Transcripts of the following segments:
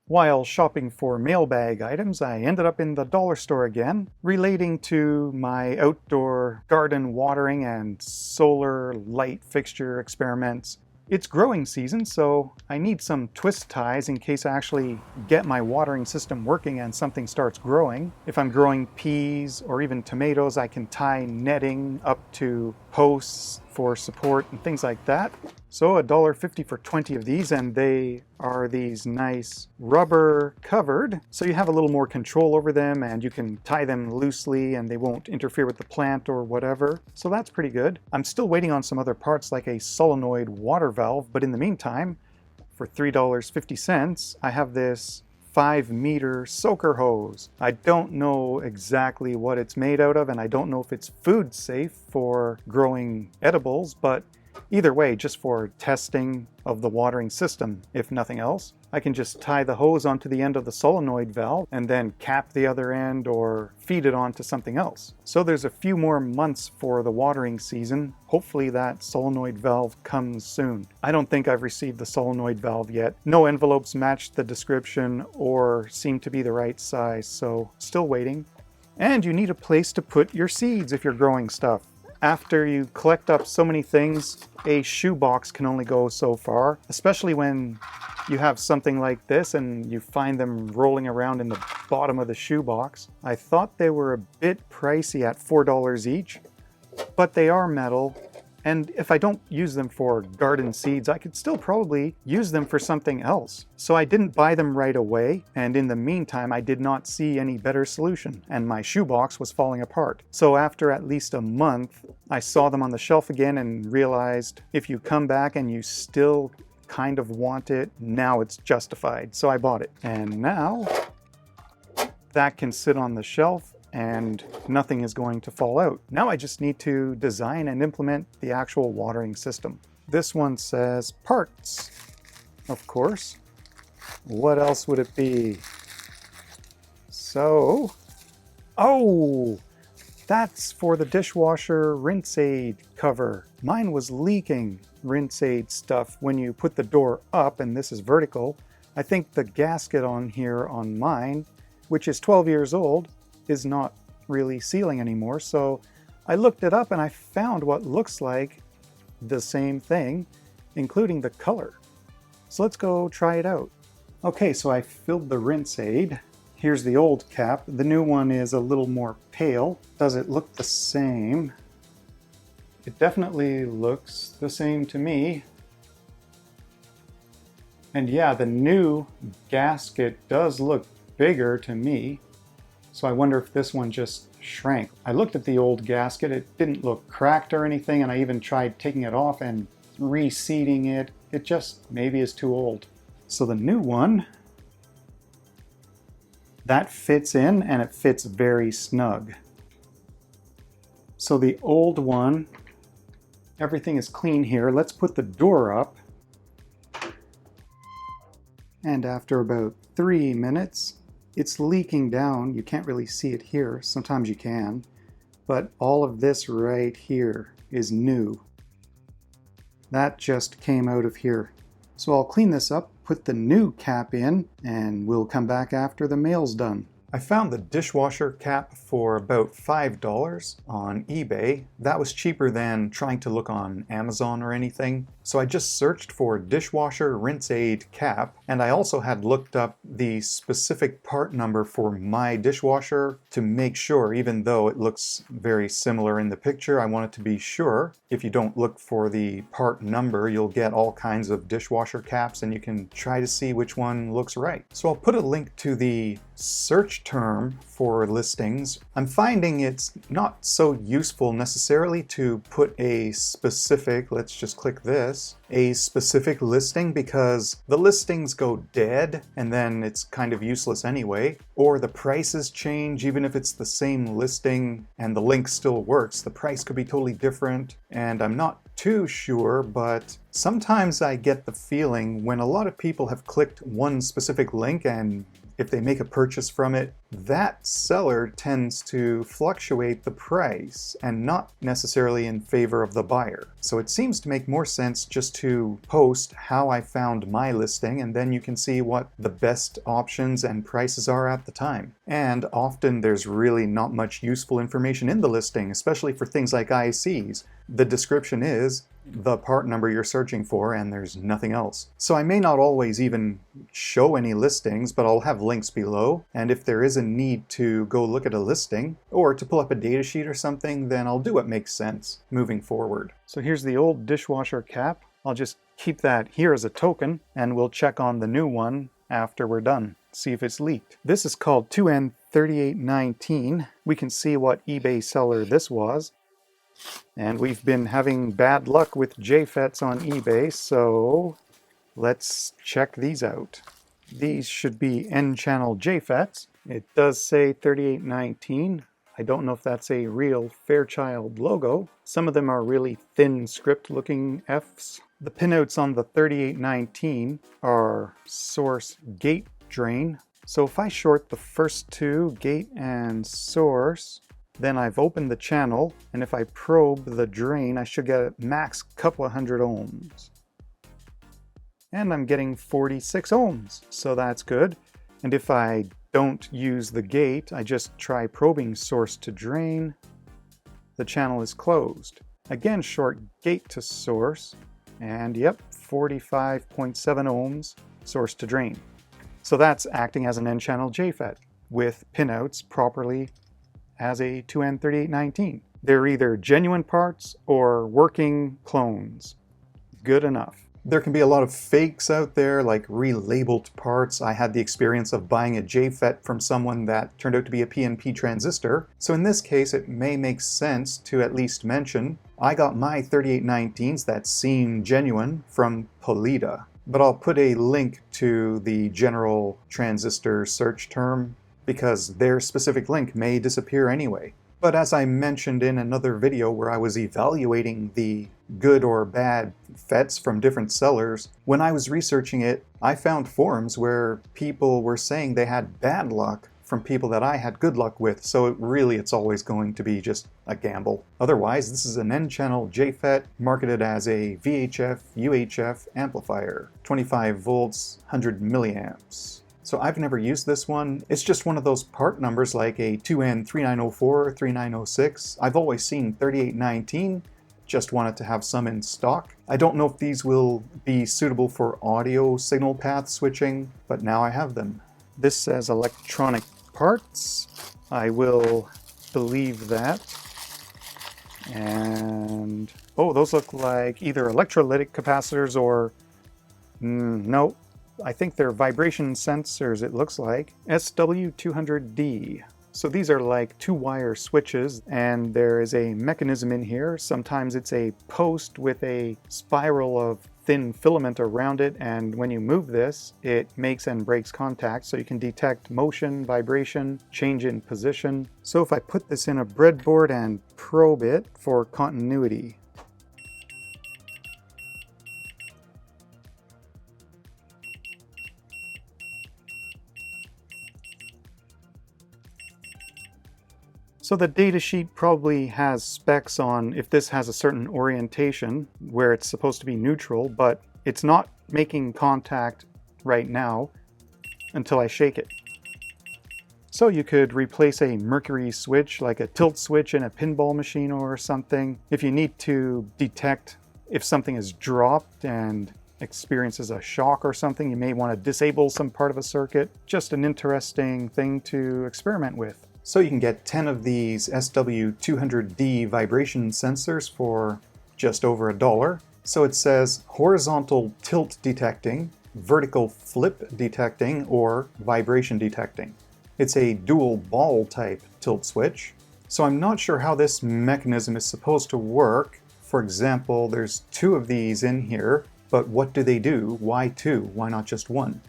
While shopping for mailbag items, I ended up in the dollar store again, relating to my outdoor garden watering and solar light fixture experiments. It's growing season, so I need some twist ties in case I actually get my watering system working and something starts growing. If I'm growing peas or even tomatoes, I can tie netting up to posts for support and things like that. So $1.50 for 20 of these, and they are these nice rubber covered, so you have a little more control over them and you can tie them loosely and they won't interfere with the plant or whatever. So that's pretty good. I'm still waiting on some other parts like a solenoid water valve, but in the meantime, for $3.50, I have this 5-meter soaker hose. I don't know exactly what it's made out of, and I don't know if it's food safe for growing edibles, but either way, just for testing of the watering system, if nothing else. I can just tie the hose onto the end of the solenoid valve and then cap the other end or feed it onto something else. So there's a few more months for the watering season. Hopefully that solenoid valve comes soon. I don't think I've received the solenoid valve yet. No envelopes matched the description or seem to be the right size, so still waiting. And you need a place to put your seeds if you're growing stuff. After you collect up so many things, a shoebox can only go so far, especially when you have something like this and you find them rolling around in the bottom of the shoebox. I thought they were a bit pricey at $4 each, but they are metal. And if I don't use them for garden seeds, I could still probably use them for something else. So I didn't buy them right away, and in the meantime I did not see any better solution, and my shoebox was falling apart. So after at least a month, I saw them on the shelf again and realized if you come back and you still kind of want it, now it's justified. So I bought it. And now that can sit on the shelf and nothing is going to fall out. Now I just need to design and implement the actual watering system. This one says parts, of course. What else would it be? So, oh, that's for the dishwasher rinse aid cover. Mine was leaking rinse aid stuff when you put the door up, and this is vertical. I think the gasket on here on mine, which is 12 years old, is not really sealing anymore. So I looked it up and I found what looks like the same thing, including the color. So let's go try it out. Okay, so I filled the rinse aid. Here's the old cap. The new one is a little more pale. Does it look the same? It definitely looks the same to me. And yeah, the new gasket does look bigger to me. So I wonder if this one just shrank. I looked at the old gasket, it didn't look cracked or anything, and I even tried taking it off and reseating it. It just maybe is too old. So the new one, that fits in and it fits very snug. So the old one, everything is clean here. Let's put the door up. And after about 3 minutes, it's leaking down. You can't really see it here. Sometimes you can. But all of this right here is new. That just came out of here. So I'll clean this up, put the new cap in, and we'll come back after the mail's done. I found the dishwasher cap for about $5 on eBay. That was cheaper than trying to look on Amazon or anything. So I just searched for dishwasher rinse aid cap, and I also had looked up the specific part number for my dishwasher to make sure, even though it looks very similar in the picture, I wanted to be sure. If you don't look for the part number, you'll get all kinds of dishwasher caps and you can try to see which one looks right. So I'll put a link to the search term for listings. I'm finding it's not so useful necessarily to put a specific, let's just click this, a specific listing, because the listings go dead and then it's kind of useless anyway, or the prices change. Even if it's the same listing and the link still works, the price could be totally different, and I'm not too sure, but Sometimes I get the feeling when a lot of people have clicked one specific link and if they make a purchase from it, that seller tends to fluctuate the price and not necessarily in favor of the buyer. So it seems to make more sense just to post how I found my listing, and then you can see what the best options and prices are at the time. And often there's really not much useful information in the listing, especially for things like ICs. The description is the part number you're searching for, and there's nothing else. So I may not always even show any listings, but I'll have links below, and if there is a need to go look at a listing or to pull up a datasheet or something, then I'll do what makes sense moving forward. So here's the old dishwasher cap. I'll just keep that here as a token, and we'll check on the new one after we're done, see if it's leaked. This is called 2N3819. We can see what eBay seller this was. And we've been having bad luck with J-FETs on eBay, so let's check these out. These should be N-channel J-FETs. It does say 3819. I don't know if that's a real Fairchild logo. Some of them are really thin script looking Fs. The pinouts on the 3819 are source gate drain. So if I short the first two, gate and source, then I've opened the channel, and if I probe the drain, I should get a max couple of hundred ohms. And I'm getting 46 ohms, so that's good. And if I don't use the gate, I just try probing source to drain, the channel is closed. Again, short gate to source, and yep, 45.7 ohms, source to drain. So that's acting as an N-channel J-FET with pinouts properly as a 2N3819. They're either genuine parts or working clones. Good enough. There can be a lot of fakes out there, like relabeled parts. I had the experience of buying a J-FET from someone that turned out to be a PNP transistor. So in this case, it may make sense to at least mention, I got my 3819s that seem genuine from Polita. But I'll put a link to the general transistor search term because their specific link may disappear anyway. But as I mentioned in another video where I was evaluating the good or bad FETs from different sellers, when I was researching it, I found forums where people were saying they had bad luck from people that I had good luck with, so it's always going to be just a gamble. Otherwise, this is an N-channel J-FET marketed as a VHF UHF amplifier, 25 volts, 100 milliamps. So I've never used this one. It's just one of those part numbers like a 2N3904, 3906. I've always seen 3819, just wanted to have some in stock. I don't know if these will be suitable for audio signal path switching, but now I have them. This says electronic parts. I will believe that. And, oh, those look like either electrolytic capacitors or, no. I think they're vibration sensors, it looks like. SW200D. So these are like two-wire switches, and there is a mechanism in here. Sometimes it's a post with a spiral of thin filament around it, and when you move this, it makes and breaks contact, so you can detect motion, vibration, change in position. So if I put this in a breadboard and probe it for continuity, so the datasheet probably has specs on if this has a certain orientation where it's supposed to be neutral, but it's not making contact right now until I shake it. So you could replace a mercury switch, like a tilt switch in a pinball machine or something. If you need to detect if something is dropped and experiences a shock or something, you may want to disable some part of a circuit. Just an interesting thing to experiment with. So you can get 10 of these SW200D vibration sensors for just over $1. So it says horizontal tilt detecting, vertical flip detecting, or vibration detecting. It's a dual ball type tilt switch. So I'm not sure how this mechanism is supposed to work. For example, there's 2 of these in here, but what do they do? Why 2? Why not just 1?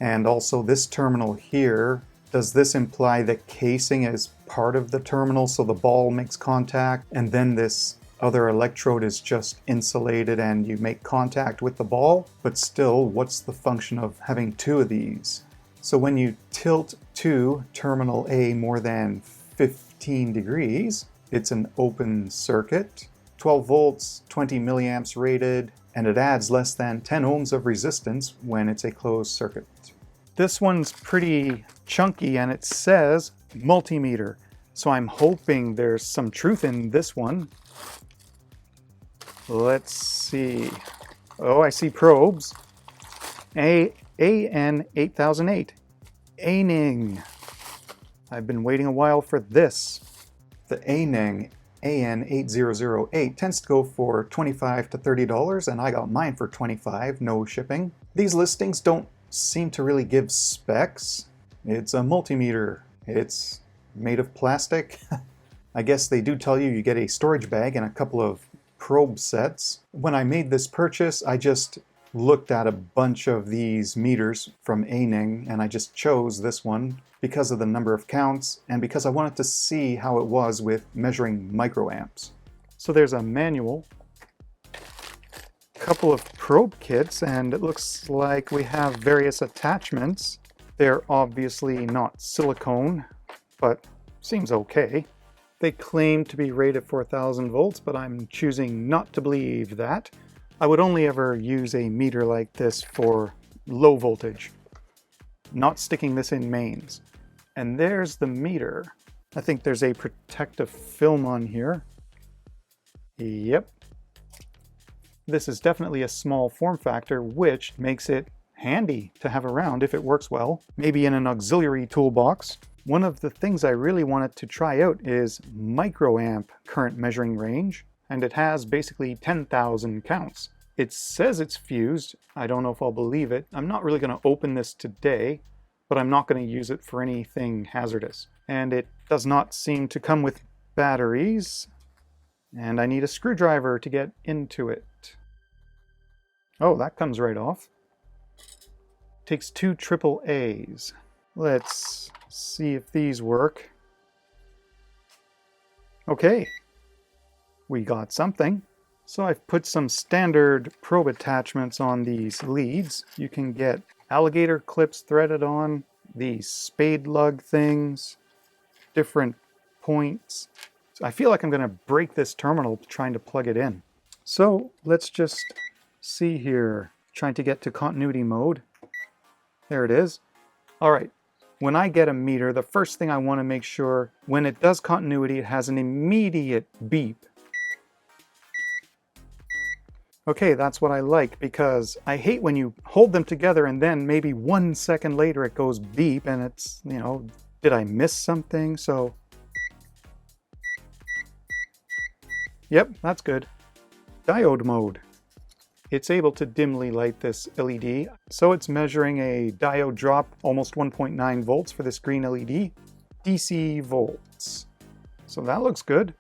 And also this terminal here, does this imply that casing is part of the terminal so the ball makes contact and then this other electrode is just insulated and you make contact with the ball, but still, what's the function of having two of these? So when you tilt to terminal A more than 15 degrees, it's an open circuit, 12 volts, 20 milliamps rated, and it adds less than 10 ohms of resistance when it's a closed circuit. This one's pretty chunky and it says multimeter, so I'm hoping there's some truth in this one. Let's see. Oh, I see probes. AN8008. Aneng. I've been waiting a while for this. The Aneng AN8008 tends to go for $25 to $30, and I got mine for $25, no shipping. These listings don't seem to really give specs. It's a multimeter. It's made of plastic. I guess they do tell you get a storage bag and a couple of probe sets. When I made this purchase, I just looked at a bunch of these meters from Aneng, and I just chose this one because of the number of counts and because I wanted to see how it was with measuring microamps. So there's a manual, a couple of probe kits, and it looks like we have various attachments. They're obviously not silicone, but seems okay. They claim to be rated for 1000 volts, but I'm choosing not to believe that. I would only ever use a meter like this for low voltage, not sticking this in mains. And there's the meter. I think there's a protective film on here. Yep. This is definitely a small form factor, which makes it handy to have around if it works well, maybe in an auxiliary toolbox. One of the things I really wanted to try out is microamp current measuring range, and it has basically 10,000 counts. It says it's fused. I don't know if I'll believe it. I'm not really going to open this today, but I'm not going to use it for anything hazardous. And it does not seem to come with batteries, and I need a screwdriver to get into it. Oh, that comes right off. Takes 2 AAAs. Let's see if these work. Okay, we got something. So I've put some standard probe attachments on these leads. You can get alligator clips threaded on, these spade lug things, different points. So I feel like I'm going to break this terminal trying to plug it in. So let's just see here, trying to get to continuity mode. There it is. All right. When I get a meter, the first thing I want to make sure when it does continuity, it has an immediate beep. Okay, that's what I like, because I hate when you hold them together and then maybe 1 second later it goes beep and it's, you know, did I miss something? So, yep, that's good. Diode mode. It's able to dimly light this LED, so it's measuring a diode drop, almost 1.9 volts for this green LED, DC volts. So that looks good.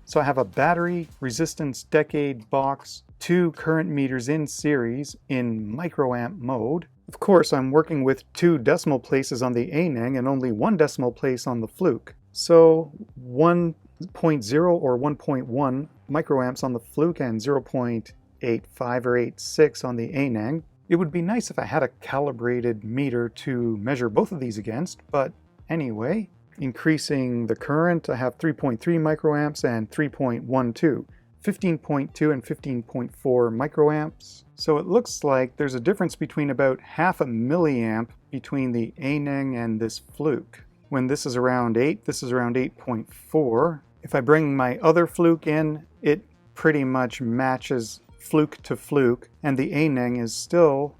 So I have a battery resistance decade box, 2 current meters in series in microamp mode. Of course, I'm working with 2 decimal places on the Aneng and only 1 decimal place on the Fluke. So 1.0 or 1.1 microamps on the Fluke and 0.85 or 86 on the Aneng. It would be nice if I had a calibrated meter to measure both of these against, but anyway, increasing the current, I have 3.3 microamps and 3.12, 15.2 and 15.4 microamps. So it looks like there's a difference between about half a milliamp between the Aneng and this Fluke. When this is around 8, this is around 8.4. If I bring my other Fluke in, it pretty much matches Fluke to Fluke, and the Aneng is still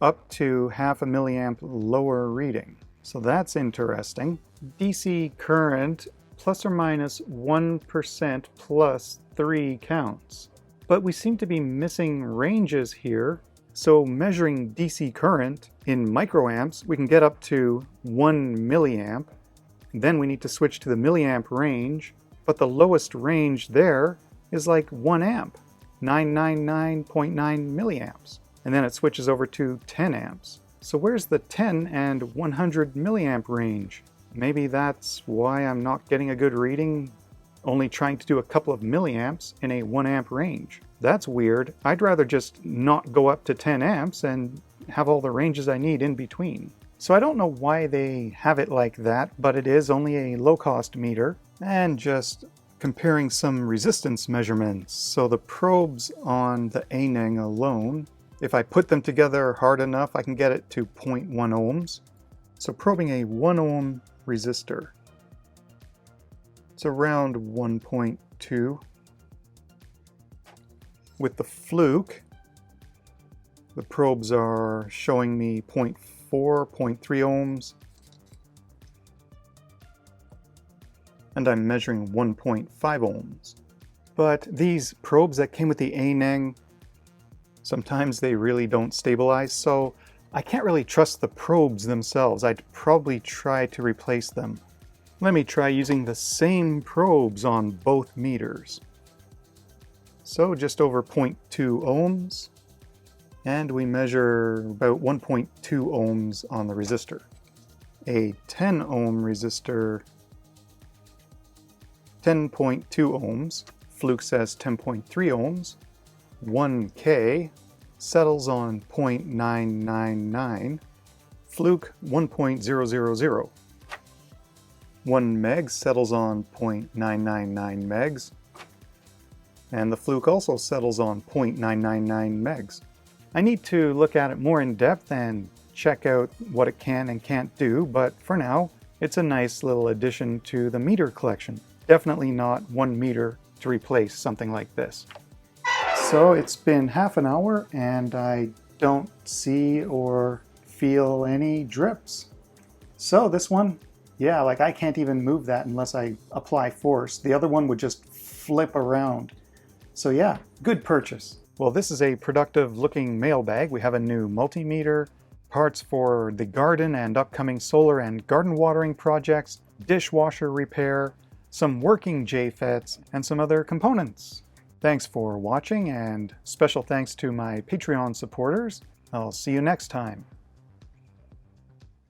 up to half a milliamp lower reading. So that's interesting. DC current plus or minus 1% plus 3 counts. But we seem to be missing ranges here. So measuring DC current in microamps, we can get up to 1 milliamp. Then we need to switch to the milliamp range, but the lowest range there is like 1 amp, 999.9 milliamps. And then it switches over to 10 amps. So where's the 10 and 100 milliamp range? Maybe that's why I'm not getting a good reading only trying to do a couple of milliamps in a 1 amp range. That's weird. I'd rather just not go up to 10 amps and have all the ranges I need in between. So I don't know why they have it like that, but it is only a low-cost meter. And just comparing some resistance measurements. So the probes on the Aneng alone, if I put them together hard enough, I can get it to 0.1 ohms. So probing a 1 ohm resistor, it's around 1.2. With the Fluke, the probes are showing me 0.4, 0.3 ohms. And I'm measuring 1.5 ohms. But these probes that came with the Aneng, sometimes they really don't stabilize, so I can't really trust the probes themselves. I'd probably try to replace them. Let me try using the same probes on both meters. So just over 0.2 ohms, and we measure about 1.2 ohms on the resistor. A 10 ohm resistor, 10.2 ohms, Fluke says 10.3 ohms, 1K settles on 0.999, Fluke 1.000. 1 meg settles on 0.999 megs, and the Fluke also settles on 0.999 megs. I need to look at it more in depth and check out what it can and can't do, but for now, it's a nice little addition to the meter collection. Definitely not 1 meter to replace something like this. So it's been half an hour and I don't see or feel any drips. So this one, yeah, like I can't even move that unless I apply force. The other one would just flip around. So yeah, good purchase. Well, this is a productive looking mailbag. We have a new multimeter, parts for the garden and upcoming solar and garden watering projects, dishwasher repair, some working J-FETs, and some other components. Thanks for watching, and special thanks to my Patreon supporters. I'll see you next time.